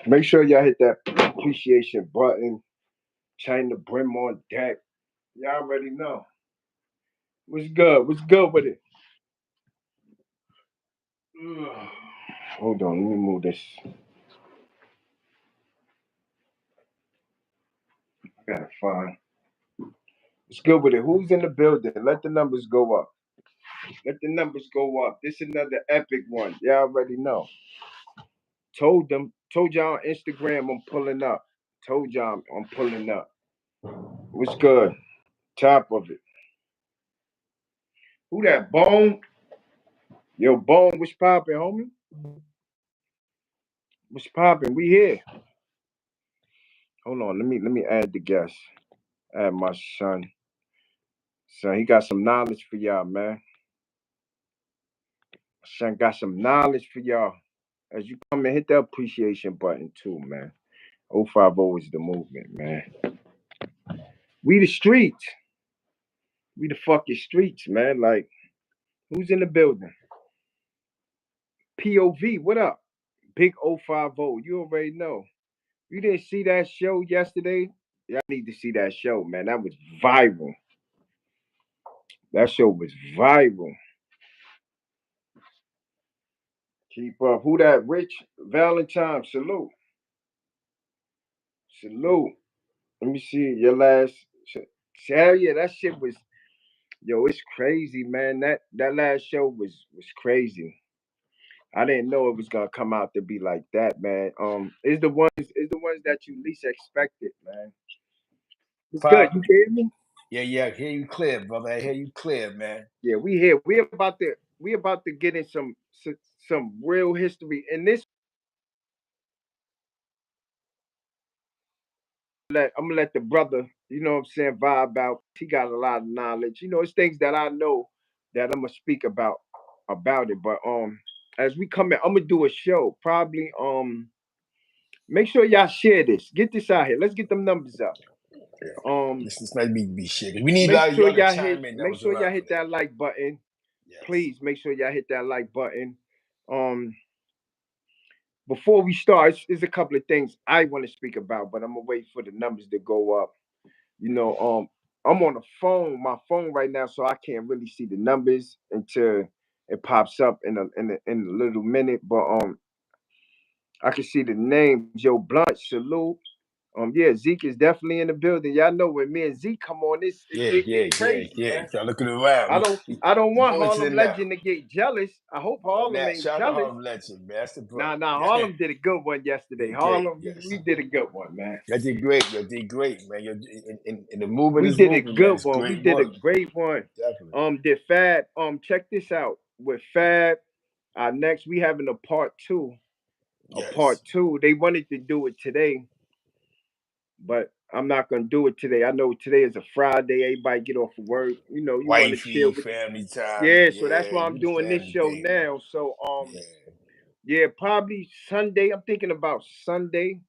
Make sure y'all hit that appreciation button. Chain the brim on deck. Y'all already know. What's good? What's good with it? Ugh. Hold on, let me move this. I gotta find. What's good with it? Who's in the building? Let the numbers go up. Let the numbers go up. This another epic one. Y'all already know. Told y'all on Instagram I'm pulling up. Told y'all I'm pulling up. What's good? Top of it. Who that Bone? Yo, Bone, what's poppin', homie? What's poppin'? We here. Hold on, let me add the guest. Add my son. Son, he got some knowledge for y'all, man. Son got some knowledge for y'all. As you come and hit the appreciation button too, man. 050 is the movement, man. We the streets. We the fucking streets, man. Like, who's in the building? POV, what up? Big 050. You already know. You didn't see that show yesterday? Y'all need to see that show, man. That was viral. That show was viral. Keep up. Who that? Rich Valentine. Salute. Salute. Let me see your last. Hell yeah, that shit was. Yo, it's crazy, man. That last show was crazy. I didn't know it was gonna come out to be like that, man. Is the ones that you least expected, man. It's good. Pop. You hear me? Yeah. I hear you clear, brother. I hear you clear, man. Yeah, we here. We about to get in some real history. And this I'm gonna let the brother, you know what I'm saying, vibe out. He got a lot of knowledge. You know, it's things that I know that I'm gonna speak about it. But as we come in, I'm gonna do a show. Probably make sure y'all share this. Get this out here. Let's get them numbers up. Yeah. Um This might be shit. We need a lot of y'all to chime in. That make was sure y'all around for hit that. that like button. Yes. Please make sure y'all hit that like button. Um Before we start, there's a couple of things I want to speak about, but I'm gonna wait for the numbers to go up. You know, I'm on the phone, my phone right now, so I can't really see the numbers until it pops up in a little minute. But I can see the name Joe Blunt. Salute. Yeah, Zeke is definitely in the building. Y'all know when me and Zeke come on, it Yeah, get yeah, yeah, crazy, yeah. man. Y'all looking around. I don't I don't We want going to the Harlem left. Legend to get jealous. I hope On Harlem that, ain't shout out to jealous. Harlem Legend, man. That's the brother. Nah, Yeah. Harlem did a good one yesterday. Did great, Harlem, yes. we did a good one, man. You did great. You did great, man. You're in the movement We is did a moving, man. good It's one. We great did a work. great one. Definitely. Did Fab check this out. With Fab, next we having a part two. A Yes. part two. They wanted to do it today, but I'm not gonna do it today. I know today is a Friday, everybody get off of work. You know, you wanna chill Wifey, with family time. yeah, so that's Yeah, why I'm do the doing this family show thing, man. now. So Yeah. yeah, probably Sunday. I'm thinking about Sunday.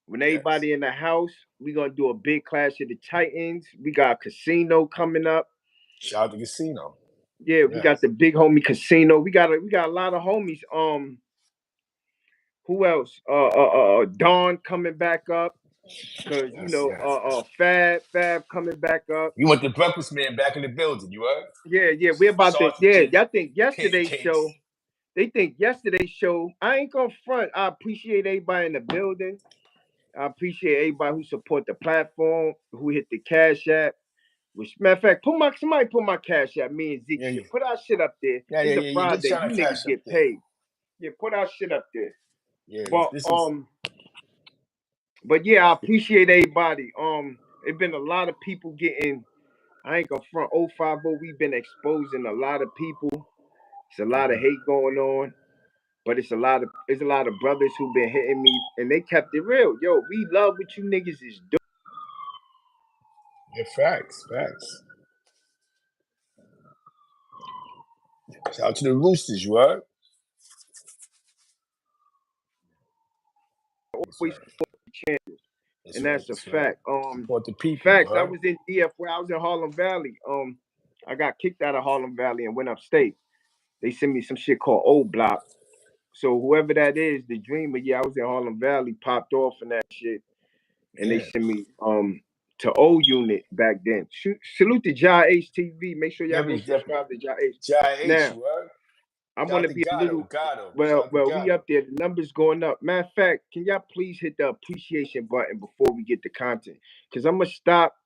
When Yes. everybody in the house, we gonna do a big Clash of the Titans. We got Casino coming up. Shout out to Casino. Yeah, we got Yes. the big homie Casino. We got a lot of homies. Who else? Dawn coming back up. Cause Yes. Fab coming back up. You want the breakfast man back in the building, you heard? Yeah, we about to. Yeah, Sausages, y'all think yesterday's pancakes. show. They think yesterday's show. I ain't gonna front. I appreciate everybody in the building. I appreciate everybody who support the platform, who hit the cash app. Which matter of fact, somebody put my cash app. Me and Zeke Yeah, shit. Put our shit up there. It's a yeah. Get Friday. China You niggas Cash up get there. paid. Yeah, put our shit up there. Yeah, But this is yeah, I appreciate everybody. It been a lot of people getting. I ain't gonna front 050. We've been exposing a lot of people. It's a lot of hate going on. But it's a lot of brothers who've been hitting me and they kept it real. Yo, we love what you niggas is doing. yeah, facts. Shout out to the Roosters, you heard? That's Always right. support the champions. That's And right. that's a That's right. fact. Support the people, you Facts. I heard? was in DF where I was in Harlem Valley. I got kicked out of Harlem Valley and went upstate. They sent me some shit called Old Block. So whoever that is, the dreamer, yeah, I was in Harlem Valley, popped off and that shit, and they Yeah. sent me to O Unit back then. Salute to Jai HTV. Make sure y'all go Definitely, definitely. subscribe to Jai H. Jai H, Now you heard? I Shout want out to to be a little. Gatto. Shout Well, out to well, we Gatto. up there. The numbers going up. Matter of fact, can y'all please hit the appreciation button before we get the content? Cause I'm gonna stop.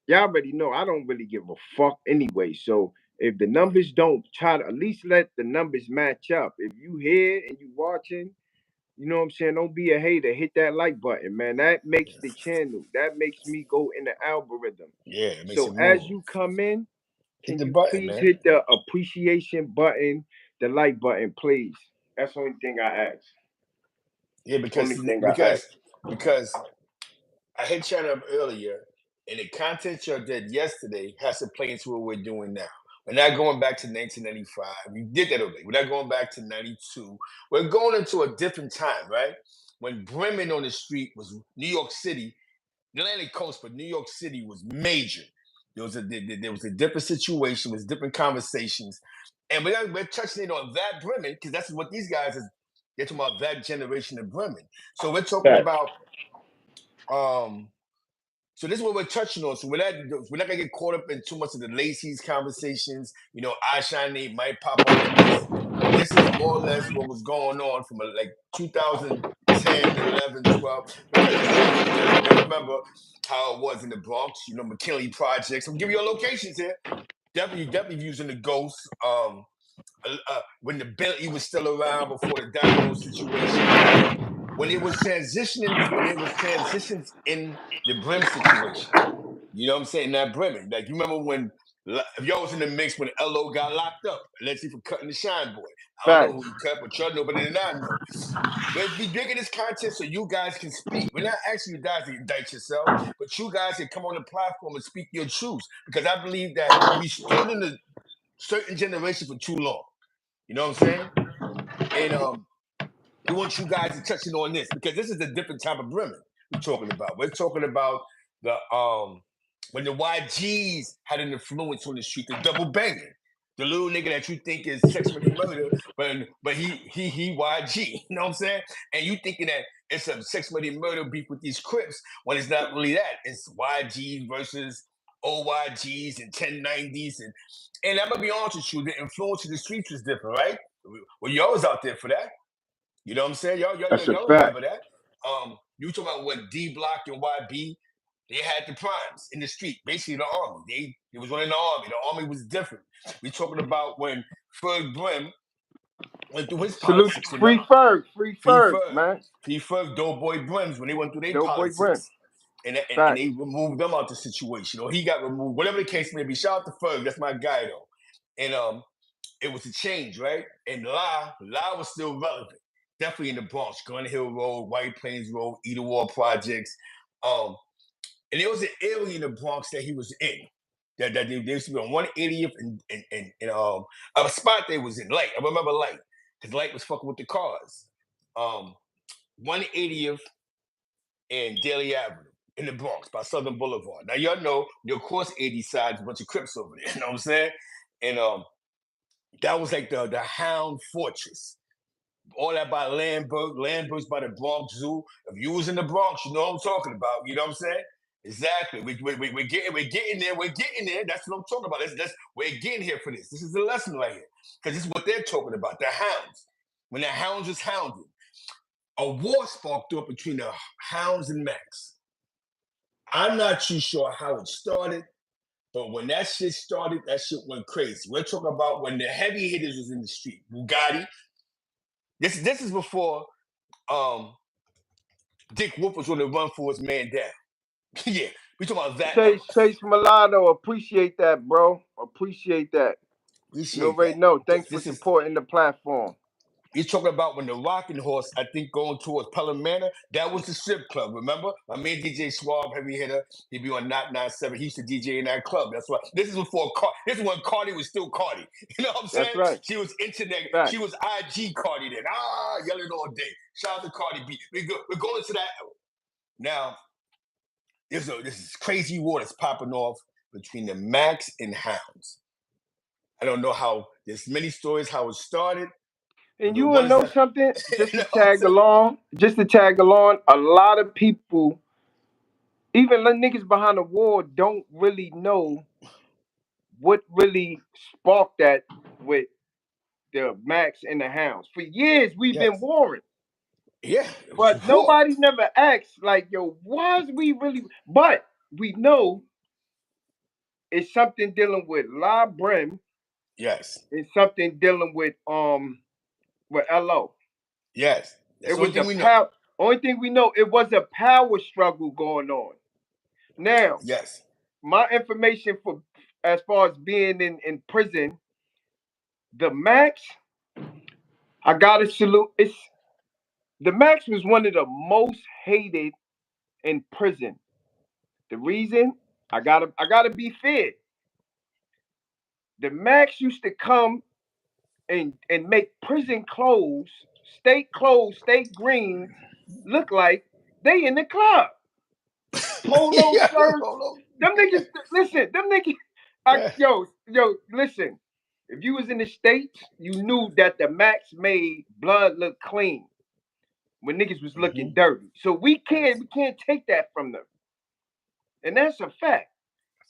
Y'all already know I don't really give a fuck anyway. So if the numbers don't, try to at least let the numbers match up. If you here and you watching, you know what I'm saying? Don't be a hater. Hit that like button, man. That makes the channel. That makes me go in the algorithm. Yeah, it makes So it as move. you come in, Hit can the you button, please man. hit the appreciation button, the like button, please? That's the only thing I ask. Yeah, Only thing I ask. because I hit China up earlier, and the content you did yesterday has to play into what we're doing now. We're not going back to 1995. We did that already. We're not going back to 92. We're going into a different time, right? When Brim on the street was New York City, the Atlantic Coast, but New York City was major. There was a different situation, was different conversations, and we're touching it on that Bremen because that's what these guys is. They're talking about that generation of Bremen. So we're talking Fact. about um, so this is what we're touching on. So we're not gonna get caught up in too much of the Lacey's conversations. You know, I Shiny might pop up in this. This is more or less what was going on from like 2010, 11, 12. Because you gotta remember how it was in the Bronx. You know, McKinley Projects. I'm giving you locations here. Definitely using the ghosts. When the Bentley was still around before the Dynamo situation. When it was transitions in the Brim situation. You know what I'm saying? That Bremen. Like, you remember when, if y'all was in the mix when LO got locked up, allegedly for cutting the Shine Boy. I don't know Fact. who he cut, but y'all know better than I know. We're digging this content so you guys can speak. We're not asking you guys to indict yourself, but you guys can come on the platform and speak your truths. Because I believe that we stood in a certain generation for too long. You know what I'm saying? And we want you guys to touch in on this because this is a different type of Bremen we're talking about. We're talking about the when the YGs had an influence on the street, the double banging. The little nigga that you think is sex money murder, but he YG, you know what I'm saying? And you thinking that it's a sex money murder beef with these Crips when it's not really that. It's YGs versus OYGs and 1090s and I'm gonna be honest with you, the influence of the streets was different, right? Well, y'all was out there for that. You know what I'm saying? That's a Y'all fact. remember that? You talking about when D Block and YB, they had the primes in the street, basically the army. They was running the army. The army was different. We talking about when Ferg Brim went through his Salute politics. Free Remember? Ferg. Free Free Ferg, Ferg, man. Free Ferg, Doughboy Brims when they went through their Doughboy Brent. politics. And Fact. they removed them out the situation, or he got removed, whatever the case may be. Shout out to Ferg, that's my guy though. And it was a change, right? And La was still relevant. Definitely in the Bronx, Gun Hill Road, White Plains Road, War Projects. Um, and there was an area in the Bronx that he was in. That they used to be on 180th and a spot they was in, Light. I remember Light, because Light was fucking with the cars. 180th and Daly Avenue in the Bronx by Southern Boulevard. Now y'all know your course 80 sides, a bunch of Crips over there. You know what I'm saying? And that was like the Hound Fortress. All that by Landberg's by the Bronx Zoo. If you was in the Bronx, you know what I'm talking about. You know what I'm saying? Exactly. We're getting there. We're getting there. That's what I'm talking about. We're getting here for this. This is the lesson right here. Because this is what they're talking about. The hounds. When the hounds was hounded, a war sparked up between the hounds and Max. I'm not too sure how it started, but when that shit started, that shit went crazy. We're talking about when the heavy hitters was in the street. Bugatti. This is before Dick Wolf was on the run for his man down. Yeah, we talking about that era. Chase Milano, appreciate that, bro. Appreciate that. You Appreciate already that. know. Thanks for This is supporting the platform. He's talking about when the Rocking Horse, I think, going towards Pelham Manor, that was the strip club. Remember, my man DJ Suave, heavy hitter, he'd be on Not 97. He used to DJ in that club. That's why. This is before. This is when Cardi was still Cardi. You know what I'm That's saying? right. She was internet. Fact. She was IG Cardi then. Yelling all day. Shout out to Cardi B. We're going to that era. Now, this is crazy war that's popping off between the Max and Hounds. I don't know how. There's many stories how it started. And The you wanna ones know that something? you know what I'm saying? Just to tag along, a lot of people, even the niggas behind the wall, don't really know what really sparked that with the Max and the Hounds. For years we've been Yes. warring. Yeah, it was But before. nobody never asked, like, yo, was we really? But we know it's something dealing with La Brim Yes. and something dealing with LO. Yes. That's It the only was a thing we know. power. Only thing we know, it was a power struggle going on. Now, Yes. my information for as far as being in prison, the Max, I gotta salute. It's the Max was one of the most hated in prison. The reason I gotta be fair. The Max used to come and make prison clothes, state greens, look like they in the club. Polo Yeah. shirts. Hold on. Them niggas, listen, them niggas, I, Yeah. listen. If you was in the States, you knew that the Max made blood look clean when niggas was looking Hmm. dirty. So we can't Yes. we can't take that from them. And that's a fact.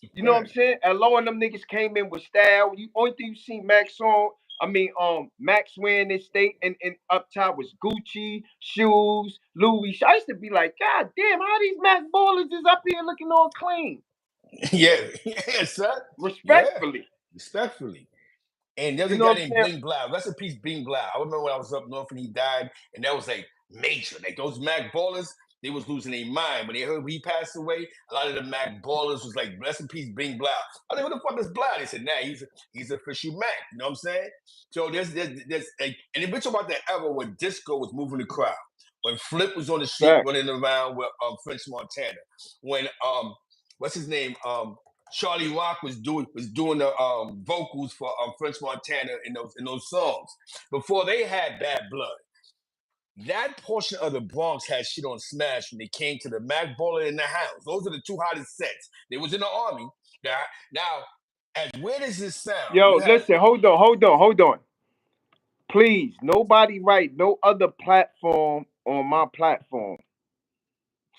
That's a You know what I'm fact. saying? And low and them niggas came in with style. You only thing you see Max on, Max wearing his state and up top was Gucci, shoes, Louis. I used to be like, God damn, how these Max ballers is up here looking all clean? Yeah. Yeah, son. Yeah. Respectfully. Respectfully. And there's You a know guy what I'm named saying? Bing Blau. Rest in peace, Bing Blau. I remember when I was up north and he died, and that was like major. Like those Mac ballers, they was losing their mind. When they heard he passed away, a lot of the Mac ballers was like, rest in peace, Bing Blau. I was like, what the fuck is Blau? They said, nah, he's official Mac. You know what I'm saying? So there's like, and then we're talking about the era when disco was moving the crowd. When Flip was on the street Facts. running around with French Montana. When what's his name? Charlie Rock was doing the vocals for French Montana in those songs. Before they had Bad Blood, that portion of the Bronx had shit on Smash when they came to the Mac Baller and the Hounds. Those are the two hottest sets. They was in the army. Now, as weird as this sound, Yo, you had listen, hold on. Please, nobody write no other platform on my platform.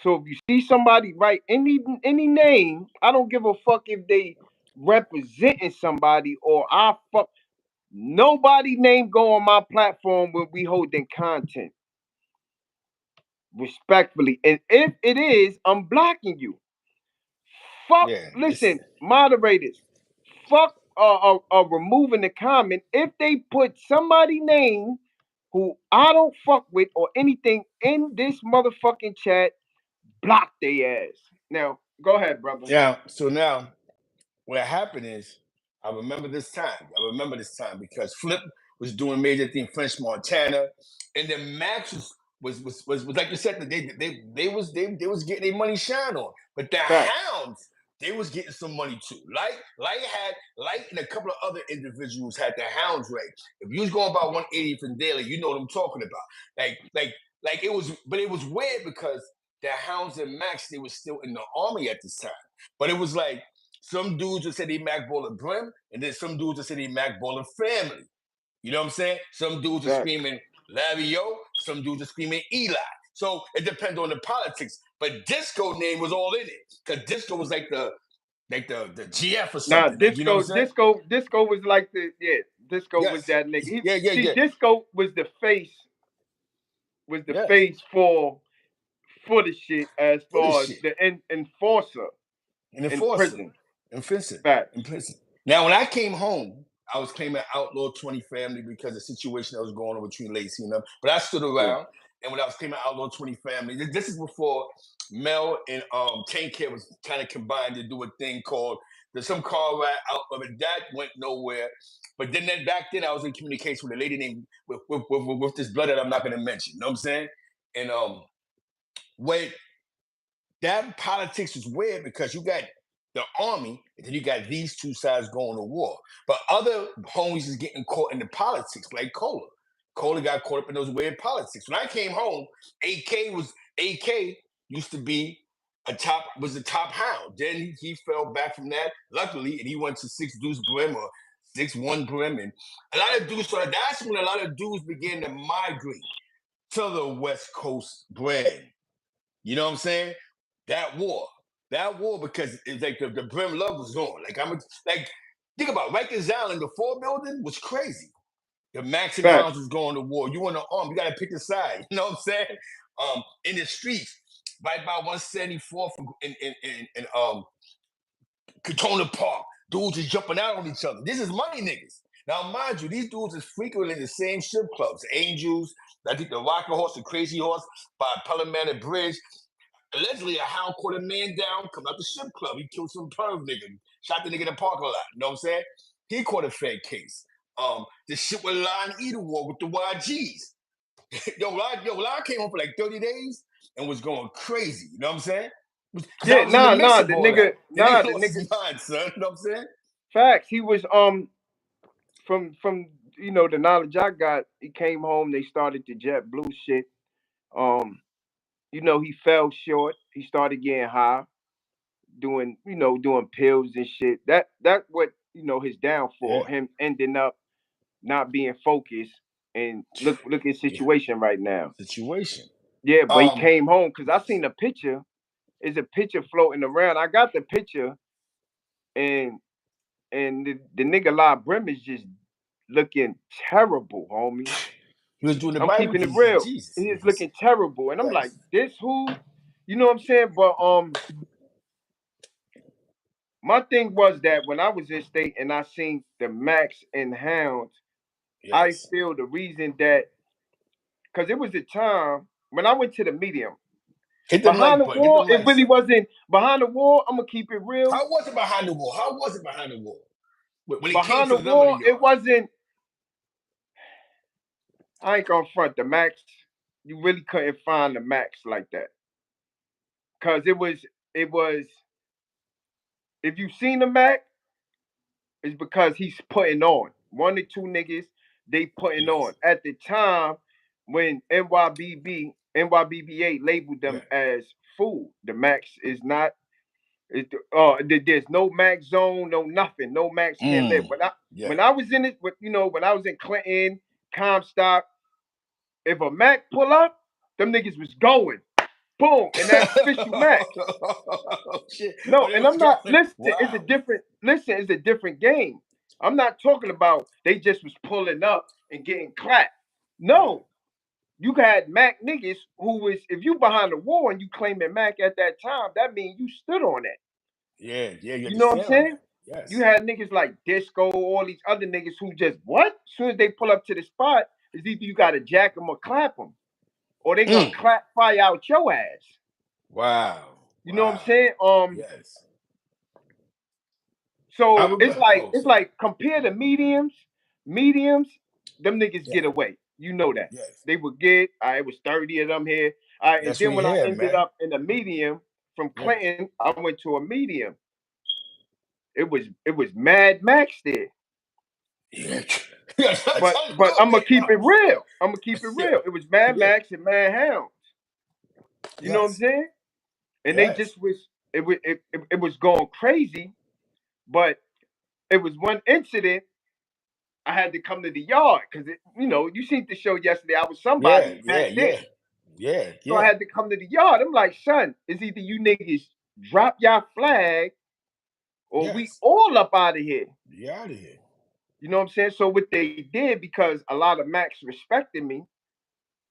So if you see somebody write any name, I don't give a fuck if they representing somebody or I fuck nobody name go on my platform when we holding content respectfully. And if it is, I'm blocking you. Fuck, yeah, it's listen, moderators. Fuck removing the comment if they put somebody name who I don't fuck with or anything in this motherfucking chat. Block their ass. Now, go ahead, brother. now what happened is, I remember this time because Flip was doing major thing French Montana, and then Max was like you said, they was getting their money shine on, but the Facts. Hounds, they was getting some money too. Light and a couple of other individuals had the Hounds rate. If you was going about 180th and Daily, you know what I'm talking about. Like it was, but it was weird because the Hounds and Max, they was still in the army at this time, but it was like some dudes would say they Mac Ball Brim, and then some dudes would say they Mac Ball family. You know what I'm saying? Some dudes are Facts. screaming Larry O, some dudes are screaming Eli. So it depends on the politics. But Disco name was all in it. Because Disco was like the GF or Nah, something. Like, you know disco, what I'm saying? disco, disco was like the yeah. Disco was Yes. that nigga. Yeah, yeah, See, yeah. disco was the Yes. face for the shit as For this far as shit. the enforcer And in enforcer. prison. And fencing. Facts. And fencing. Now, when I came home, I was claiming Outlaw 20 family because of the situation that was going on between Lacey and them. But I stood Yeah. around, and when I was claiming Outlaw 20 family, this is before Mel and Tank Care was kind of combined to do a thing called there's some car ride out of it. That went nowhere. But then back then, I was in communication with a lady named with this blood that I'm not going to mention. You know what I'm saying? And when that politics is weird because you got the army and then you got these two sides going to war. But other homies is getting caught in the politics, like Cola. Cola got caught up in those weird politics. When I came home, AK used to be the top hound. Then he fell back from that, luckily, and he went to Six Deuce Brim or 6'1" Brim, and a lot of dudes started. That's when a lot of dudes began to migrate to the West Coast brand. You know what I'm saying? That war, because it's like the Brim love was on. Like like think about it, Rikers Island, the 4 building was crazy. The Max and Facts. Hounds was going to war. You on the arm, you gotta pick a side. You know what I'm saying? In the streets, right by 174th and Katona Park, dudes is jumping out on each other. This is money niggas. Now, mind you, these dudes is frequently in the same strip clubs. Angels, I think the Rocker Horse, the Crazy Horse, by Pelham Manor Bridge. Allegedly, a hound caught a man down, come out the strip club. He killed some perv nigga, shot the nigga in the parking lot. You know what I'm saying? He caught a fed case. The shit with Lion Eater War with the YGs. Lion came home for like 30 days and was going crazy. You know what I'm saying? Because I Yeah, was in the midst nah, of all that. The the nigga lost nigga. his mind, son. You know what I'm saying? Facts. He was from the knowledge I got. He came home. They started the Jet Blue shit. Um, he fell short. He started getting high, doing pills and shit. That what his downfall. Yeah. Him ending up not being focused and look at Yeah. situation right now. Situation. Yeah, but he Um, came home because I yes. seen a picture. Is a picture floating around. I got the picture and the nigga La Brim is just looking terrible, homie. He was doing the I'm Bible keeping it Jesus. real. Jesus. He is Yes. looking terrible, and I'm like, Yes. this who, you know what I'm saying? But my thing was that when I was in state and I seen the Max and Hounds, I Yes. feel the reason that because it was a time when I went to the medium Hit them behind like the button. Get wall. them It likes really up. wasn't behind the wall. I'm gonna keep it real. How was it behind the wall? How was it behind the wall? When it came Behind to the the number of wall, the it yard. wasn't. I ain't gonna front the Max. You really couldn't find the Max like that because it was. If you seen the Mac, it's because he's putting on. One or two niggas, they putting on. Yes. At the time when NYBBA labeled Yeah. them as food, the Max is not. There's no Max zone, no nothing, no Max can't live. Mm. Yeah. When I was in it, when I was in Clinton, Comstock, if a Mac pull up, them niggas was going boom, and that's official Mac. Oh, shit. No, Oh, they and was I'm not. going. Listen, it's a Wow. different. Listen, it's a different game. I'm not talking about they just was pulling up and getting clapped. Right. No, you had Mac niggas who was. If you behind the wall and you claiming Mac at that time, that means you stood on that. Yeah. Yeah. You had You to know what I'm stand on saying? that. You Yes. had niggas like Disco, all these other niggas who just what? As soon as they pull up to the spot, is either you got to jack them or clap them, or they gonna Mm. clap fire out your ass. Wow. You know what I'm Wow. saying? Yes. I So it's remember. like Oh, it's sorry. like compare the mediums, them niggas Yeah. get away. You know that. Yes. They would get, it was 30 of them here. And Yes, then we when I here, ended man. up in a medium from Yes. Clinton, I went to a medium. It was Mad Max there. Yeah. Yeah. But Tell but you I'm gonna it. keep it real. I'm gonna keep it Yeah. real. It was Mad Yeah. Max and Mad Hounds. You know what I'm Yes. saying? And they Yes. just was it was going crazy, but it was one incident I had to come to the yard because you seen the show yesterday. I was Yeah. somebody Yeah. back then, Yeah. Yeah. so I Yeah. had to come to the yard. I'm like, son, it's either you niggas drop your flag or we Yes. all up out of here. You out of here. You know what I'm saying? So what they did because a lot of Macs respected me.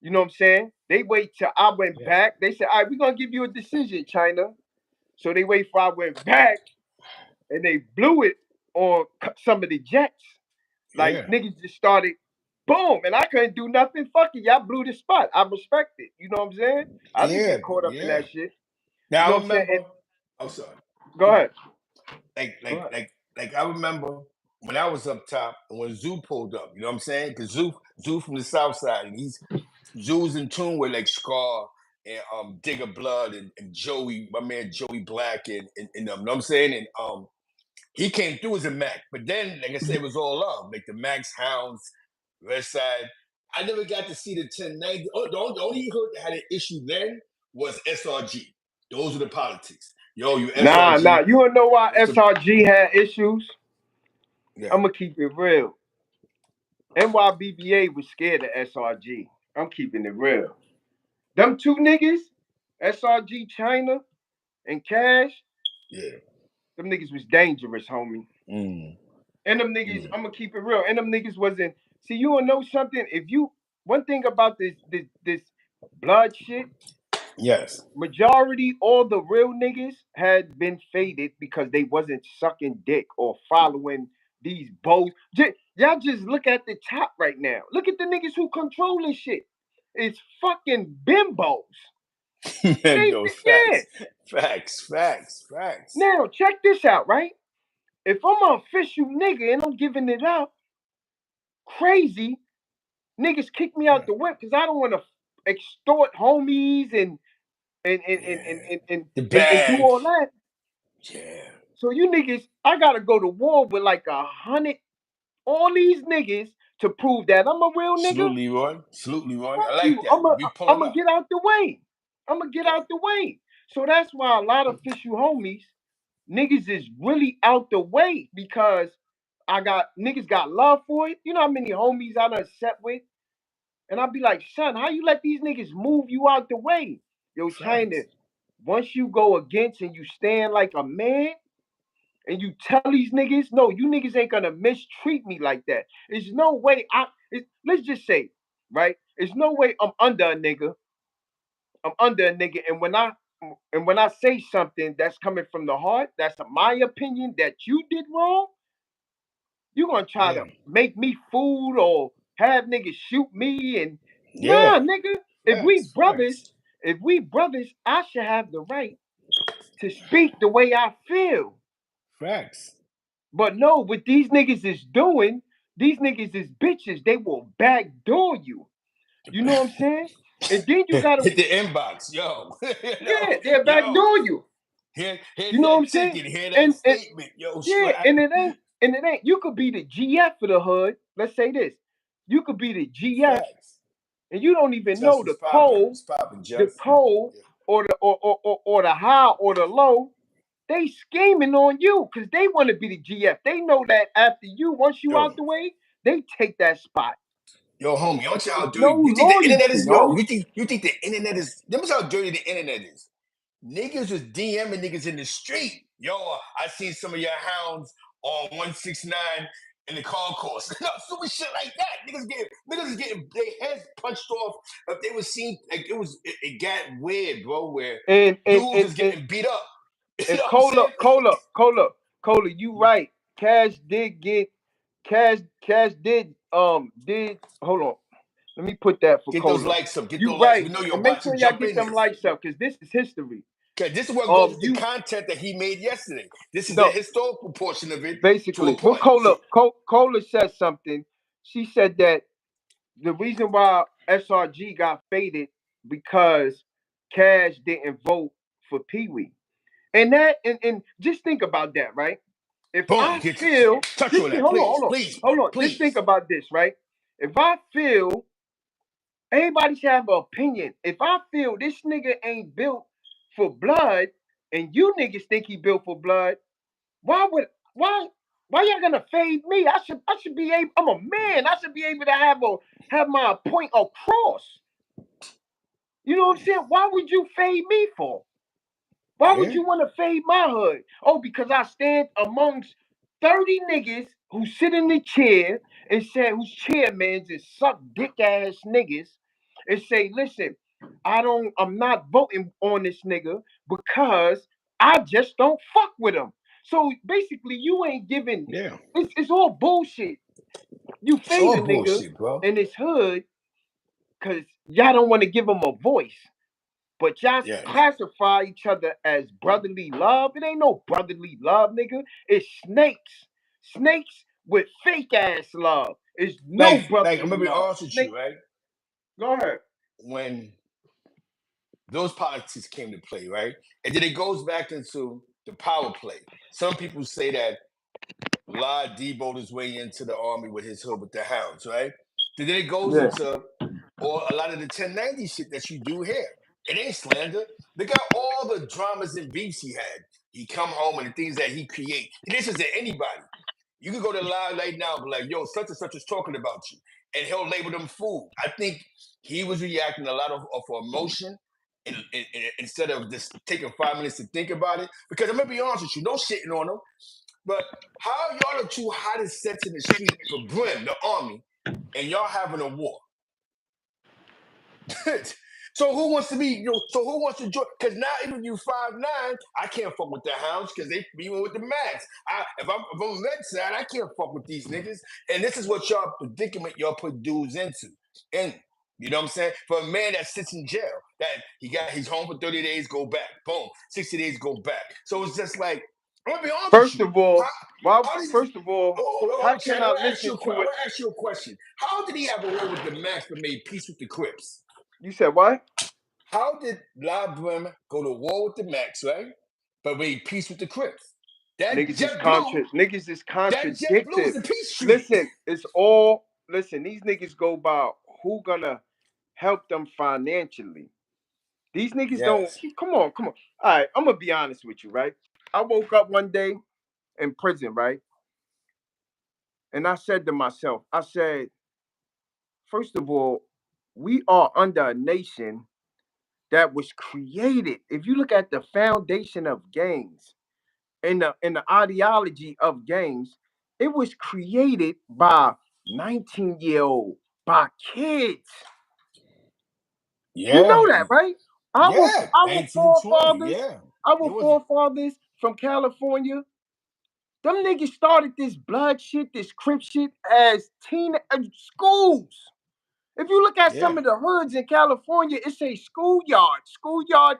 You know what I'm saying? They wait till I went Yes. back. They said, all right, we're gonna give you a decision, China. So they wait for I went back and they blew it on some of the jets. Like Yeah. niggas just started boom, and I couldn't do nothing. Fuck it, y'all blew the spot. I respect it. You know what I'm saying? I didn't Yeah. get caught up in Yeah. that shit. You Now know I what I'm saying? remember. Oh, sorry. Go ahead. Like, Go like, ahead. like, like. I remember when I was up top and when Zoo pulled up. You know what I'm saying? Because Zoo from the South Side, and Zoo's in tune with like Scar and Digger Blood and Joey, my man Joey Black and you know what I'm saying? And he came through as a Mac, but then like I said, it was all love, like the Max Hounds, West Side. I never got to see the 1090. Oh, the only hood that had an issue then was SRG. Those were the politics. Yo, you Nah. SRG. You wanna know why That's the SRG had issues? Yeah. I'm gonna keep it real. NYBBA was scared of SRG. I'm keeping it real. Them two niggas, SRG China and Cash, Yeah. them niggas was dangerous, homie. Mm. And them niggas, Mm. I'm gonna keep it real. And them niggas wasn't. See, you wanna know something? If you one thing about this blood shit, Yes. majority all the real niggas had been faded because they wasn't sucking dick or following these bows. Y'all just look at the top right now. Look at the niggas who controlling shit. It's fucking bimbos. Yo, Yeah. facts. Facts. Facts. Facts. Now check this out, right? If I'm an official nigga and I'm giving it up, crazy niggas kick me out Yeah. the whip because I don't want to extort homies and and, and, and, Yeah. and, and, The and do bag. all that. Yeah. So you niggas, I gotta go to war with like 100, all these niggas to prove that I'm a real nigga. Salute Leroy. Salute Leroy. Fuck I like you. that. We I'm pulling gonna up. get out the way. I'm gonna get Yeah. out the way. So that's why a lot of official homies, niggas is really out the way because I got niggas got love for it. You know how many homies I done set with? And I'll be like, son, how you let these niggas move you out the way? Yo, China, Facts. once you go against and you stand like a man and you tell these niggas, no, you niggas ain't gonna mistreat me like that. There's no way let's just say, right? There's no way I'm under a nigga. I'm under a nigga. And when I say something that's coming from the heart, that's my opinion that you did wrong, you gonna try Yeah. to make me food or have niggas shoot me and nah, Yeah. nigga. If we Facts. brothers, Facts. if we brothers, I should have the right to speak the way I feel. Facts. But no, what these niggas is doing, these niggas is bitches. They will backdoor you. You know what I'm saying? And then you gotta, Hit the inbox, yo. yeah, they'll Yo. backdoor you. Here's You know what I'm that saying? ticket. Hear that And statement, yo. yeah, Swag. and it ain't. You could be the GF for the hood. Let's say this. You could be the GF, Facts. and you don't even Just know was the popping. code, Was popping, the Jeff. code, Yeah. or the high or the low. They scheming on you because they want to be the GF. They know that after you, once you Yo. out the way, they take that spot. Yo, homie, you know how It's dirty. no You think the internet loyalty, is yo? homie. You think the internet is? Remember how dirty the internet is? Niggas was DMing niggas in the street. Yo, I seen some of your hounds on 169 in the concourse. No, stupid shit like that. Niggas is getting their heads punched off if they was seen. Like it got weird, bro. Where And and dudes and is and, getting beat up. You and know what I'm saying? Cola, you right. Cash did hold on. Let me put that for Get those Cola. likes up. Get You those likes. We right. know you're And make watching. sure y'all Jump get in them here. lights up because this is history. Okay, this is what goes with the You content that he made yesterday. This is the no, historical portion of it to a basically, what point. So, Cola said something. She said that the reason why SRG got faded because Cash didn't vote for Pee Wee. And just think about that, right? If boom, I get feel touch just on think, that, please, please, bro, hold on. Just think please. about this, right? If I feel everybody should have an opinion. If I feel this nigga ain't built for blood, and you niggas think he built for blood, why would why y'all gonna fade me? I should be able. I'm a man. I should be able to have my point across. You know what I'm saying? Why would you fade me for? Why would Yeah, you want to fade my hood? Oh, because I stand amongst 30 niggas who sit in the chair and say whose chairmans is suck dick ass niggas and say, listen, I'm not voting on this nigga because I just don't fuck with him. So basically you ain't giving yeah. it's all bullshit. You It's fade a all nigga bullshit, bro. in his hood because y'all don't want to give him a voice. But y'all Yes. classify each other as brotherly love. It ain't no brotherly love, nigga. It's snakes. Snakes with fake ass love. It's no I'm brotherly gonna be love. honest with Snake, you, right? go ahead. When those politics came to play, right, and then it goes back into the power play. Some people say that La deboed his way into the army with his hood with the hounds, right? Then it goes Yeah. into or a lot of the 1090 shit that you do here. It ain't slander. Look at all the dramas and beefs he had. He come home and the things that he create. And this is to anybody. You can go to live right now and be like, yo, such and such is talking about you. And he'll label them fool. I think he was reacting a lot of emotion instead of just taking 5 minutes to think about it. Because I'm going to be honest with you, no shitting on him. But how y'all the two hottest sets in the street for Brim, the army, and y'all having a war? So who wants to be, so who wants to join? Because now even you 5'9", I can't fuck with the hounds because they be with the max. If I'm on that side, I can't fuck with these niggas. And this is what y'all predicament y'all put dudes into. And you know what I'm saying? For a man that sits in jail, that he's home for 30 days, go back. Boom. 60 days, go back. So it's just like, I'm gonna be honest with First you. of all, How did first of all, how can Chad, I I'm gonna listen to it? ask you a question. How did he have a war with the max but made peace with the Crips? You said what? How did Brim go to war with the Max, right? But made peace with the Crips? That Niggas is Jet Blue contradictive. is a peace treaty. Listen, these niggas go by who gonna help them financially. These niggas don't Yes. come on. All right, I'm gonna be honest with you, right? I woke up one day in prison, right? And I said to myself, I said, first of all, we are under a nation that was created. If you look at the foundation of gangs and the ideology of gangs, it was created by 19-year-old, by kids. You Yeah. know that, right? Yeah. Our 19 to 20. forefathers, Yeah. It our was. forefathers from California, them niggas started this blood shit, this crip shit as schools. If you look at Yeah. some of the hoods in California, it say schoolyard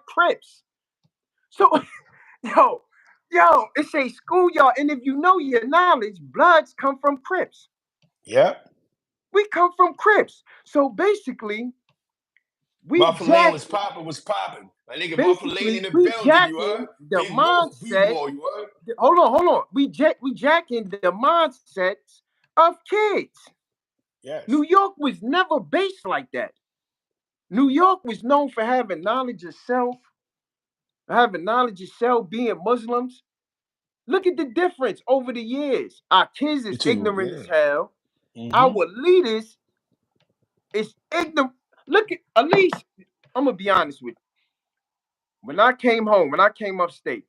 crips. So yo, it say schoolyard, and if you know your knowledge, bloods come from crips. Yeah. We come from crips. So basically, we Buffalo Lane jack was popping, My nigga Buffalo Lane basically in the we building, you heard? jacking the Big Wolf, mindset. B-boy, you heard? Hold on. We jacking the mindsets of kids. New Yes. York was never based like that. New York was known for having knowledge of self, being Muslims. Look at the difference over the years. Our kids is Between, ignorant as yeah. hell. Mm-hmm. Our leaders is ignorant. Look at least, I'm gonna be honest with you. When I came upstate,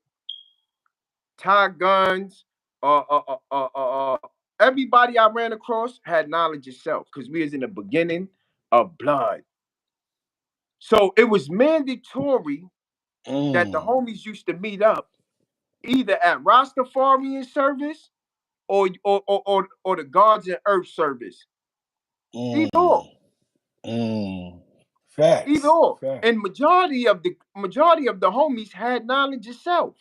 tie guns, everybody I ran across had knowledge of self because we was in the beginning of blood. So it was mandatory that the Mm. homies used to meet up either at Rastafarian service or the Gods and Earth service. Either or. Mm. Mm. Either Facts. or. Facts. And majority of the homies had knowledge of self.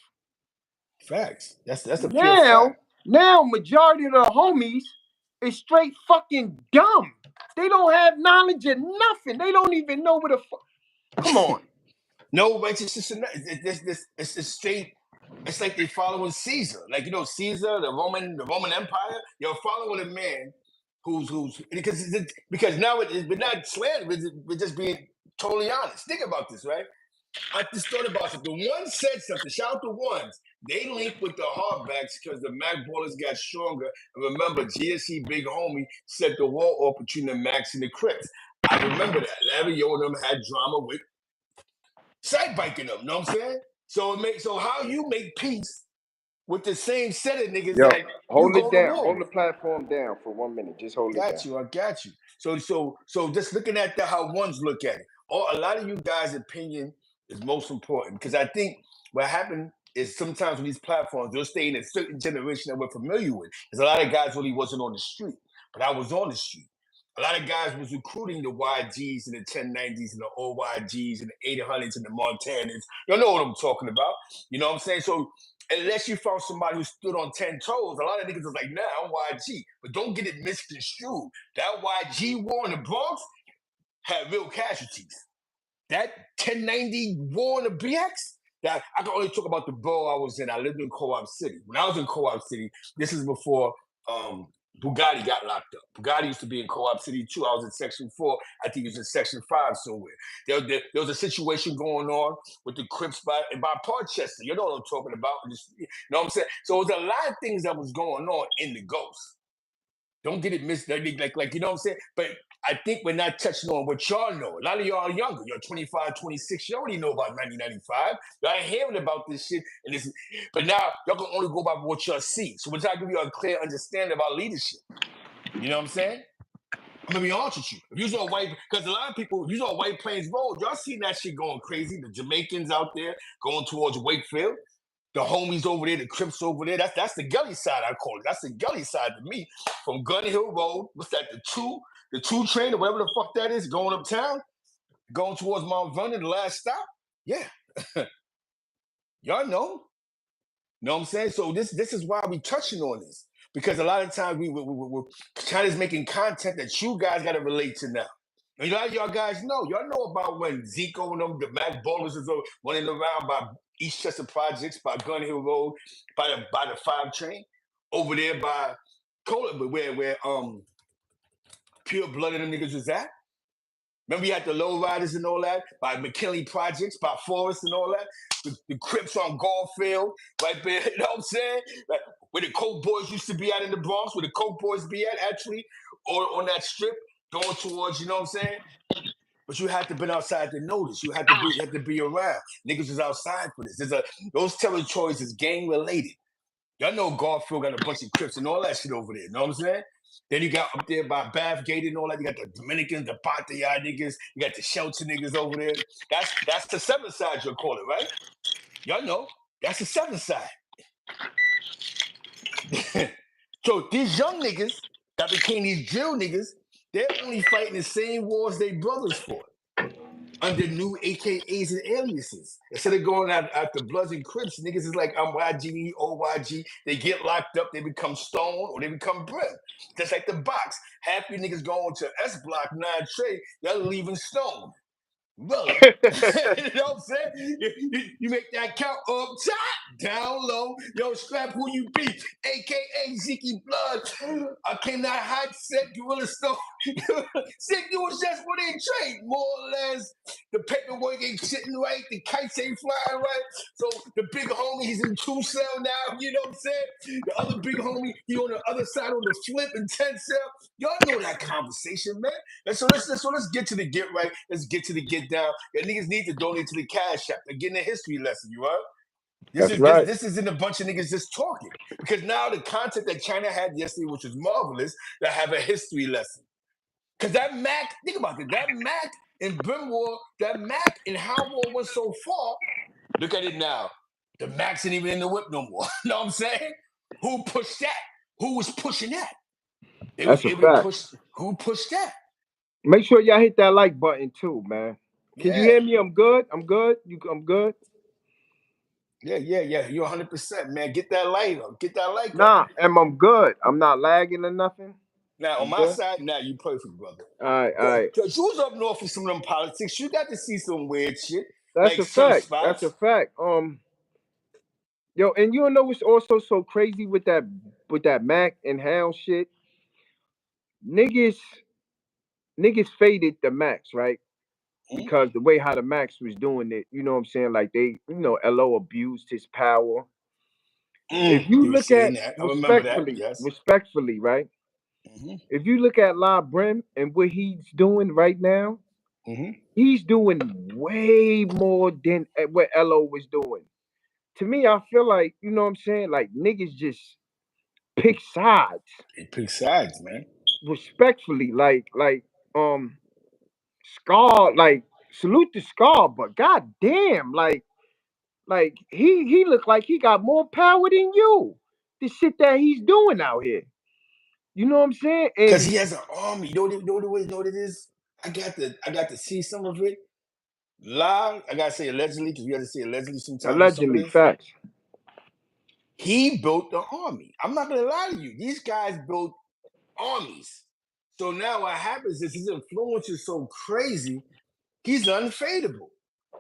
Facts. That's a pure Now, fact. majority of the homies is straight fucking dumb. They don't have knowledge of nothing. They don't even know what the fuck. Come on. No, but it's just it's straight. It's like they following Caesar, like Caesar, the Roman Empire. You're following a man who's because now we're not slandering. We're just being totally honest. Think about this, right? I just thought about something. One said something. Shout out to ones. They linked with the hardbacks because the Macballas got stronger. And remember, GSC Big Homie set the war off between the Max and the Crips. I remember that. Larry Odom had drama with side biking them. You know what I'm saying? So how you make peace with the same set of niggas Yo, that you hold it go to down. war Hold the with? platform down for 1 minute. Just hold it down. I got you. So just looking at how ones look at it. A lot of you guys' opinion is most important because I think what happened is sometimes with these platforms, they'll stay in a certain generation that we're familiar with. There's a lot of guys really wasn't on the street, but I was on the street. A lot of guys was recruiting the YGs and the 1090s and the OYGs and the 800s and the Montanas. You know what I'm talking about. You know what I'm saying? So unless you found somebody who stood on 10 toes, a lot of niggas is like, nah, I'm YG. But don't get it misconstrued. That YG war in the Bronx had real casualties. That 1090 war in the BX, that I can only talk about the borough I was in. I lived in Co-op City. When I was in Co-op City, this is before Bugatti got locked up. Bugatti used to be in Co-op City too. I was in Section 4. I think he was in Section 5 somewhere. There was a situation going on with the Crips by Portchester. You know what I'm talking about. You know what I'm saying? So there was a lot of things that was going on in the Ghost. Don't get it missed. Like you know what I'm saying? But I think we're not touching on what y'all know. A lot of y'all are younger. You're 25, 26. You already know about 1995. Y'all ain't hearing about this shit. But now y'all can only go by what y'all see. So we're trying to give you a clear understanding about leadership. You know what I'm saying? I'm gonna be honest with you. If you saw white, because a lot of people, if you saw White Plains Road, y'all seen that shit going crazy. The Jamaicans out there going towards Wakefield, the homies over there, the Crips over there. That's the gully side, I call it. That's the gully side to me. From Gun Hill Road, what's that? The two train or whatever the fuck that is, going uptown, going towards Mount Vernon, the last stop. Yeah, y'all know. Know what I'm saying? So this is why we touching on this, because a lot of times we China's making content that you guys got to relate to now. And a lot of y'all guys know. Y'all know about when Zico and them, the Macballas is running around by Eastchester Projects, by Gun Hill Road, by the 5 train, over there by Cola, where Pure Blood and them niggas was at. Remember you had the low riders and all that, by McKinley Projects, by Forest and all that. The Crips on Garfield, right there, you know what I'm saying? Like, where the Coke Boys used to be at in the Bronx, where the Coke Boys be at actually, or on that strip, going towards, you know what I'm saying? But you had to been outside to notice. You had to be around. Niggas was outside for this. Those territories is gang related. Y'all know Garfield got a bunch of Crips and all that shit over there. You know what I'm saying? Then you got up there by Bathgate and all that. You got the Dominicans, the Pataya niggas. You got the Shelter niggas over there. That's the 7th side you'll call it, right? Y'all know. That's the 7th side. So these young niggas that became these drill niggas, they're only fighting the same wars they brothers fought, under new AKAs and aliases. Instead of going after Bloods and Crips, niggas is like, I'm YG, OYG. They get locked up, they become Stone, or they become Brim. Just like the box. Half you niggas going to S Block 9 Trade, y'all leaving Stone. Brother. You know what I'm saying? You make that count up top, down low. Yo, strap who you be, aka Zeke Blood. I cannot hide set Gorilla Stone. Sick, you was just what they trade, more or less. The paperwork ain't sitting right, the kites ain't flying right. So the big homie, he's in 2 cell now, you know what I'm saying? The other big homie, he on the other side on the flip in 10 cell. Y'all know that conversation, man. And so let's get to the get right. Let's get to the get down. Your niggas need to donate to the cash app. They're getting a history lesson, you heard? That's right. This isn't a bunch of niggas just talking. Because now the content that China had yesterday, which was marvelous, they have a history lesson. Because that Mac, think about it, that Mac in Brim War, that Mac in How War was so far, look at it now. The Macs ain't even in the whip no more. You know what I'm saying? Who pushed that? Who was pushing that? They was That's a able to fact. push. Who pushed that? Make sure y'all hit that like button too, man. Can you Yeah. hear me? I'm good. I'm good. I'm good. Yeah. You're 100%, man. Get that light up. Get that light up. Nah, I'm good. I'm not lagging or nothing. Now, on I'm my good. side, now you perfect, brother. All right, all Yo, right. because you was up north for some of them politics. You got to see some weird shit, That's like a some fact. That's a spots. fact. Yo, and you know what's also so crazy with that Mac and Hound shit? Niggas niggas faded the Max, right? Mm, Because the way how the Max was doing it, you know what I'm saying? Like LO abused his power. If you you were look saying at that. I remember that. respectfully, Yes. respectfully, right? Mm-hmm. If you look at La Brim and what he's doing right now, Mm-hmm. he's doing way more than what LO was doing. To me, I feel like, you know what I'm saying? Like niggas just pick sides They pick sides, man. respectfully. Um Scar, like salute to Scar, but goddamn, like he looked like he got more power than you. The shit that he's doing out here. You know what I'm saying? Because And he has an army. You know what it is? I got to see some of it live. I gotta say allegedly, because we have to say allegedly sometimes with some of allegedly, this. facts. He built the army. I'm not gonna lie to you. These guys built armies. So now what happens is his influence is so crazy, he's unfadable.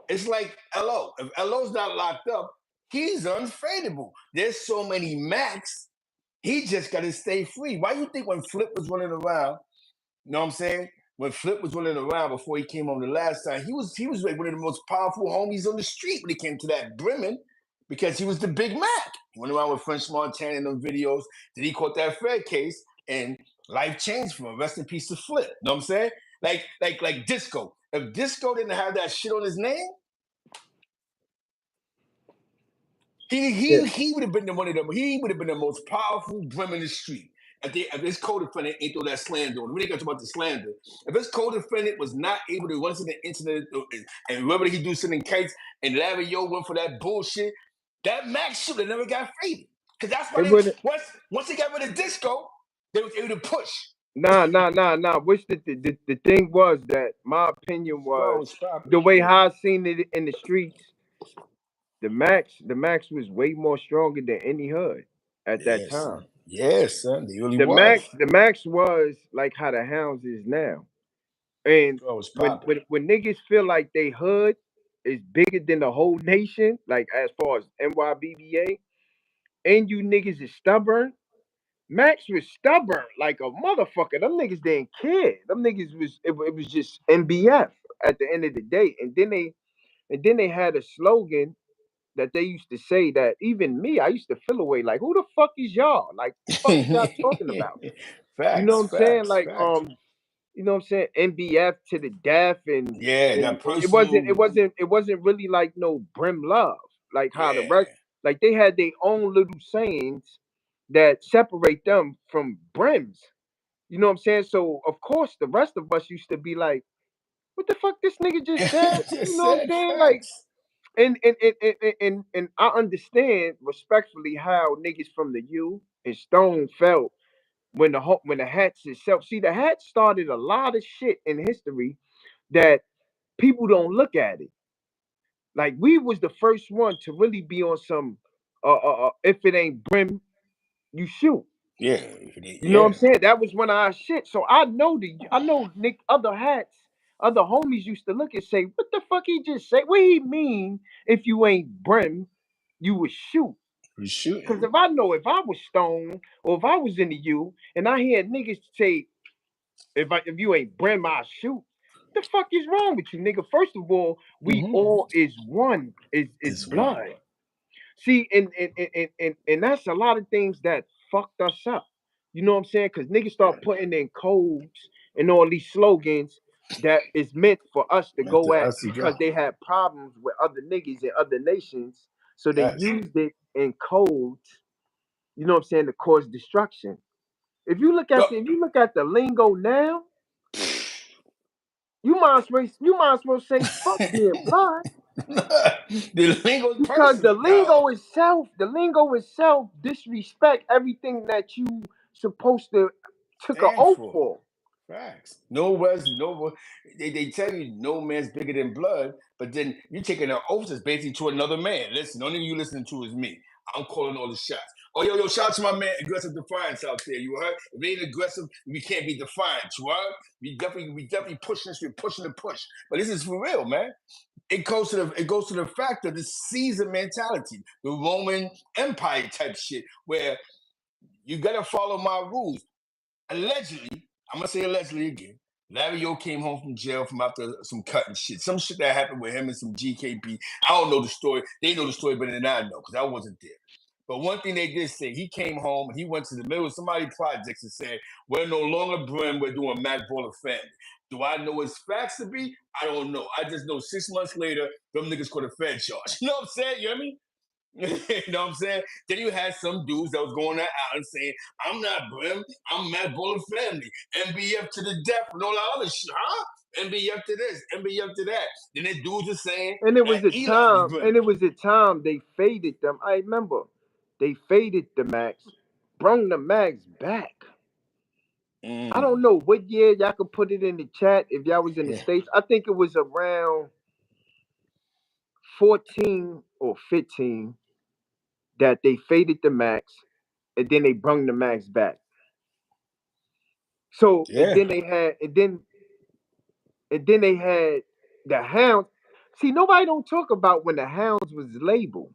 It's like LO. If LO's not locked up, he's unfadable. There's so many Macs He just got to stay free. Why you think when Flip was running around, you know what I'm saying? When Flip was running around before he came home the last time, he was like one of the most powerful homies on the street when it came to that brimming, because he was the Big Mac. He went around with French Montana in them videos. Then he caught that Fred case, and life changed for him. Rest in peace to Flip. You know what I'm saying? Like Disco. If Disco didn't have that shit on his name, Yeah. he would have been the one of them. He would have been the most powerful brim in the street. If this co-defendant ain't throw that slander on him, we ain't gonna talk about the slander. If this co-defendant was not able to run to the internet and whether he do something kites and Larry Yo went for that bullshit, that Max should have never got faded. Because that's why It they would once they got rid of Disco, they was able to push. nah. Which the thing was that my opinion Bro, was it's popping. the way Yeah. how I seen it in the streets. The Max was way more stronger than any hood at that Yes, time. son. Yes, son. They really The was. Max, the Max was like how the Hounds is now. And Bro, it's when popping. when when niggas feel like they hood is bigger than the whole nation, like as far as NYBBA, and you niggas is stubborn. Max was stubborn like a motherfucker. Them niggas didn't care. Them niggas it was just NBF at the end of the day. And then they had a slogan that they used to say that even me, I used to feel away like, who the fuck is y'all? Like, fuck is y'all talking about? You know Facts, what I'm saying? facts, Like, facts. you know what I'm saying? NBF to the death, and Yeah, and that it wasn't personal. it wasn't it wasn't really like no brim love, like how the rest, Yeah. like they had their own little sayings that separate them from brims. You know what I'm saying? So of course the rest of us used to be like, what the fuck this nigga just said? You Just know what I'm said saying? Like, facts. and I understand respectfully how niggas from the U and Stone felt when the hats itself. See, the hats started a lot of shit in history that people don't look at it. Like we was the first one to really be on some. If it ain't brim, you shoot. Yeah, You know what I'm yeah. saying? That was one of our shit. So I know Nick other hats, other homies used to look and say, what the fuck he just say? What he mean if you ain't brim, you would shoot. He's shooting. Cause if I was stoned or if I was in the U and I hear niggas say, if you ain't brim, I shoot. The fuck is wrong with you, nigga? First of all, we Mm-hmm. all is one, is It's one. blood. See, and that's a lot of things that fucked us up. You know what I'm saying? Because niggas start putting in codes and all these slogans that is meant for us to Meant go to at us to because go. they had problems with other niggas in other nations. So they Yes. used it in codes, you know what I'm saying, to cause destruction. Yo, If you look at the lingo now, you might as well say fuck being blood. the lingo's Because personal, yo. the lingo itself disrespect everything that you supposed to took an Stand oath for. for. Facts. No was no. They tell you no man's bigger than blood, but then you taking an oath that's basically to another man. Listen, the only you listening to is me. I'm calling all the shots. Oh yo, shout out to my man Aggressive Defiance out there. You heard? If we ain't aggressive, we can't be defiant. You heard? We definitely pushing this. We're pushing the push. But this is for real, man. It goes to the fact of the Caesar mentality, the Roman Empire type shit, where you gotta follow my rules. Allegedly, I'm gonna say allegedly again. Larry O came home from jail from after some cutting shit. Some shit that happened with him and some GKP. I don't know the story. They know the story better than I know because I wasn't there. But one thing they did say, he came home and he went to the middle of somebody's projects and said, we're no longer Brim, we're doing Macballa family. Do I know his facts to be? I don't know. I just know 6 months later, them niggas caught a Fed charge. You know what I'm saying? You hear me? You know what I'm saying? Then you had some dudes that was going out and saying, I'm not Brim, I'm Matt Bullet family. MBF to the death and all that other shit, huh? MBF to this, MBF to that. Then the dudes are saying And it was that a Eli was time, Brim. and it was a time they faded them. I remember they faded the Max, brung the Max back. I Mm, don't know what year y'all could put it in the chat if y'all was in the yeah, States. I think it was around 14 or 15 that they faded the Max and then they brung the Max back. So yeah, and then they had the Hounds. See, nobody don't talk about when the Hounds was labeled.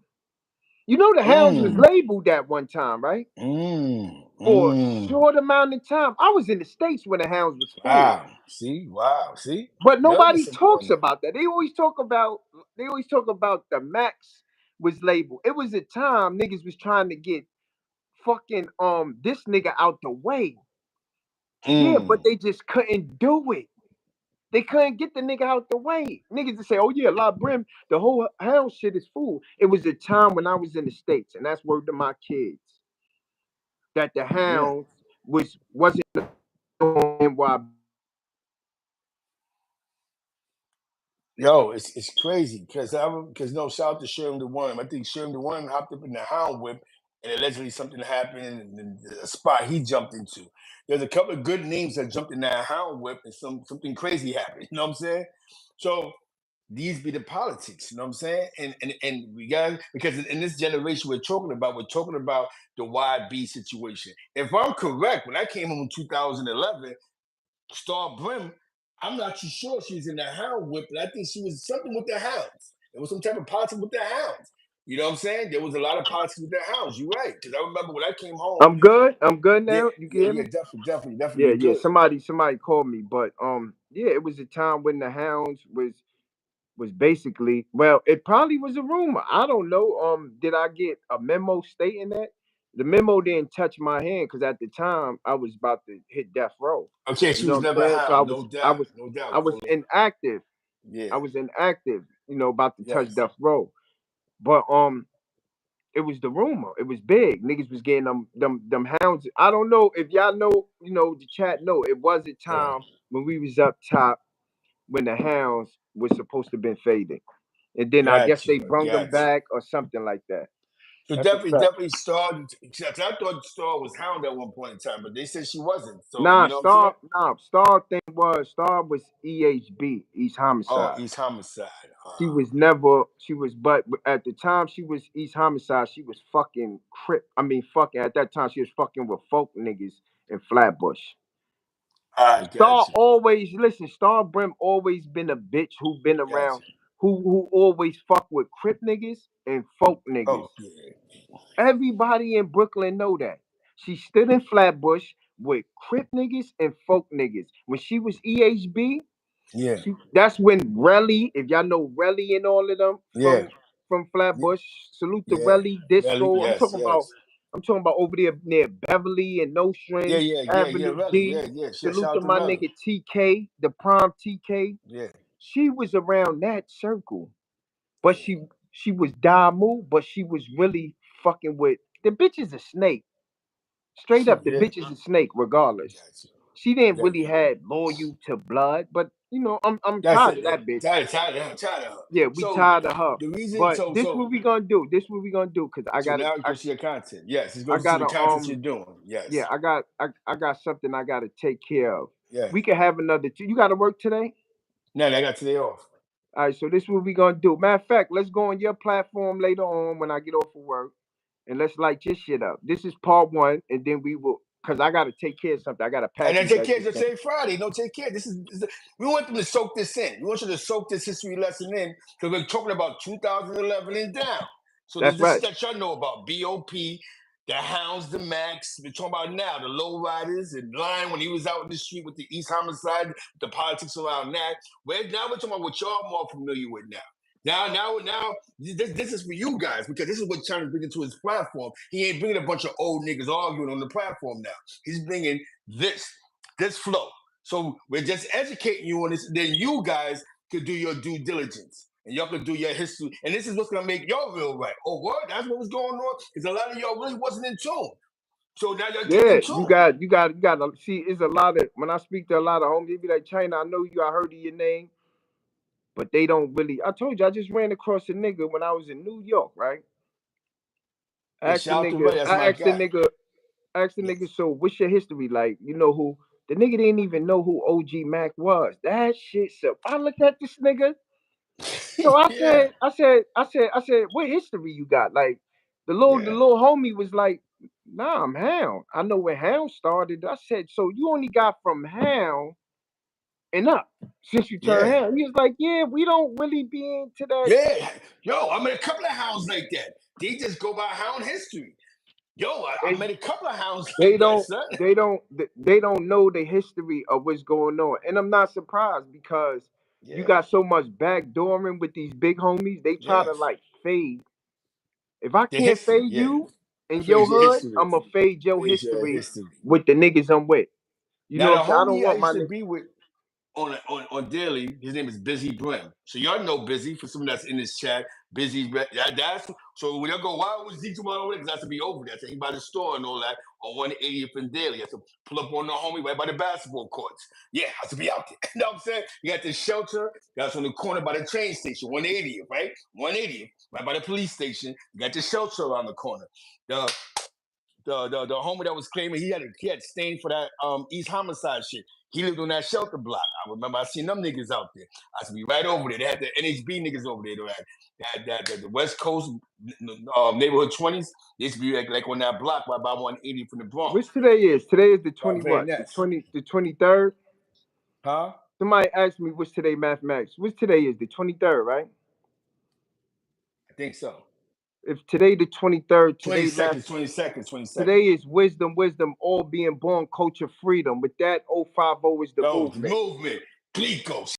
You know the Hounds was Mm. labeled that one time, right? Mm. For a Mm. short amount of time. I was in the States when the Hounds was full. Wow. See? Wow. See? But You're nobody something on talks that. about that. They always talk about the Max was labeled. It was a time niggas was trying to get fucking this nigga out the way. Yeah, but Mm. they just couldn't do it. They couldn't get the nigga out the way. Niggas just say, "Oh yeah, La Brim, the whole Hound shit is full." It was a time when I was in the States, and that's word to my kids that the Yeah. Hounds wasn't on Yo, it's crazy because no, shout out to Sherm the One. I think Sherm the One hopped up in the Hound whip and allegedly something happened in the spot he jumped into. There's a couple of good names that jumped in that Hound whip and something crazy happened. You know what I'm saying? So these be the politics, you know what I'm saying? And we got because in this generation we're talking about the YB situation. If I'm correct, when I came home in 2011, Star Brim, I'm not too sure she was in the Hound whip, but I think she was something with the Hounds. There was some type of politics with the Hounds. You know what I'm saying? There was a lot of politics with the Hounds. You're right. Because I remember when I came home, I'm good. I'm good yeah, now. You can yeah, hear yeah, me? definitely, Yeah, you're yeah. good. Somebody called me, but yeah, it was a time when the Hounds was basically, well, it probably was a rumor. I don't know. Did I get a memo stating that? The memo didn't touch my hand because at the time I was about to hit death row. Okay, You she know was what I'm never saying? So Hound, no doubt, no I doubt, was Cole. inactive. Yeah, I was inactive. You know, about to touch yes, death row. But it was the rumor. It was big. Niggas was getting them Hounds. I don't know if y'all know. You know, the chat know. It was a yeah, time when we was up top when the Hounds was supposed to been fading, and then I guess got they you, brung them got you. back or something like that. So That's a fact. definitely Star. I thought Star was Hound at one point in time, but they said she wasn't. So Nah, you know what I'm saying? Star was EHB, East Oh, Homicide. East Homicide. She was, but at the time she was East Homicide, she was fucking crip. I mean, fucking, at that time she was fucking with folk niggas in Flatbush. I got you. Star Brim always been a bitch who been Got around, you. who always fuck with crip niggas and folk niggas. Oh, yeah. Everybody in Brooklyn know that. She stood in Flatbush with crip niggas and folk niggas. When she was EHB, Yeah. that's when Relly, if y'all know Relly and all of them Yeah. from Flatbush, salute to Yeah. Relly Really? Disco. Yes, yes. I'm talking about over there near Beverly and Yeah, Nostrand yeah, Avenue really. D. Yeah, yeah. Shout Salute to out to my Relly. nigga TK, the prime TK. Yeah, She was around that circle, but yeah. she was Damu, but she was really fucking with the bitch is a snake. Straight She, up, the yeah. bitch is a snake, regardless. Got you. She didn't Got really had loyal to blood, but you know, I'm That's tired it. of that bitch. Tired of her. Yeah, we So tired of her. the reason, But this what we gonna do. This what we gonna do. Cause so now it goes to your content. Yes, it I goes to the gotta content you're doing. yeah, Yes. I got something I gotta take care of. Yeah. We can have another you gotta work today? Now I got today off. All right, so this what we gonna do. Matter of fact, let's go on your platform later on when I get off of work and let's light this shit up. This is part one, and then we will cause I gotta take care of something. I gotta And pack then these take care of extra your things. today Friday. No, take care. We want them to soak this in. We want you to soak this history lesson in because we're talking about 2011 and down. So That's this is right. that y'all know about BOP, the Hounds, the Max. We're talking about now the low riders and Lion when he was out in the street with the East Homicide, the politics around that. Now we're talking about what y'all more familiar with now. Now, this is for you guys because this is what China's bringing to his platform. He ain't bringing a bunch of old niggas arguing on the platform now. He's bringing this this flow. So we're just educating you on this. Then you guys could do your due diligence and y'all could do your history. And this is what's gonna make y'all real right. Oh, what? That's what was going on? Because a lot of y'all really wasn't in tune. So now y'all getting Yeah, in tune. you got to see. It's a lot of when I speak to a lot of homies, they be like, China, I know you, I heard of your name, but they don't really. I told you, I just ran across a nigga when I was in New York, right? Yeah, shout out to Ray. That's my guy. I asked the nigga, Yes. so what's your history like? You know who? The nigga didn't even know who OG Mac was. That shit. So I looked at this nigga. So Yeah. I said, what history you got? Like the Yeah. little homie was like, nah, I'm Hound. I know where Hound started. I said, so you only got from Hound and up since you turned Yeah. Hound. He was like, yeah, we don't really be into that. Yeah. Yo, I met a couple of hounds like that. They just go by hound history. Yo, I They met a couple of hounds they like that, don't son. they don't know the history of what's going on, and I'm not surprised because you Yeah, got so much backdooring with these big homies. They try yeah. to like fade. If I The can't history, fade yeah. you in your Phrase your hood, history. I'ma fade your Phrase your history history. with the niggas I'm with. You Now know the what I'm saying? I don't homie I want my used to niggas. be with on daily, his name is Busy Brim. So y'all know Busy for someone that's in this chat. Busy, that's so when y'all go, why was Z tomorrow over there? Because I have to be over there. So he by the store and all that on 180th and Daily. I have to pull up on the homie right by the basketball courts. Yeah, I have to be out there. You know what I'm saying? You got this shelter that's on the corner by the train station, 180th, right? 180th, right by the police station. You got the shelter around the corner. The the homie that was claiming he had stain for that East homicide shit. He lived on that shelter block. I remember I seen them niggas out there. I used to be right over there. They had the NHB niggas over there. The West Coast neighborhood 20s. They used to be like on that block right by 180 from the Bronx. Which today is? Today is the 20 Van what? Ness. The 23rd? Huh? Somebody asked me what's today mathematics. Which today is? The 23rd, right? I think so. If today the 23rd, 20 today math seconds, 20 seconds, 20 today seconds. is wisdom, all being born, culture, freedom. With that, 050 is the Yo, the movement. movement. Glicos.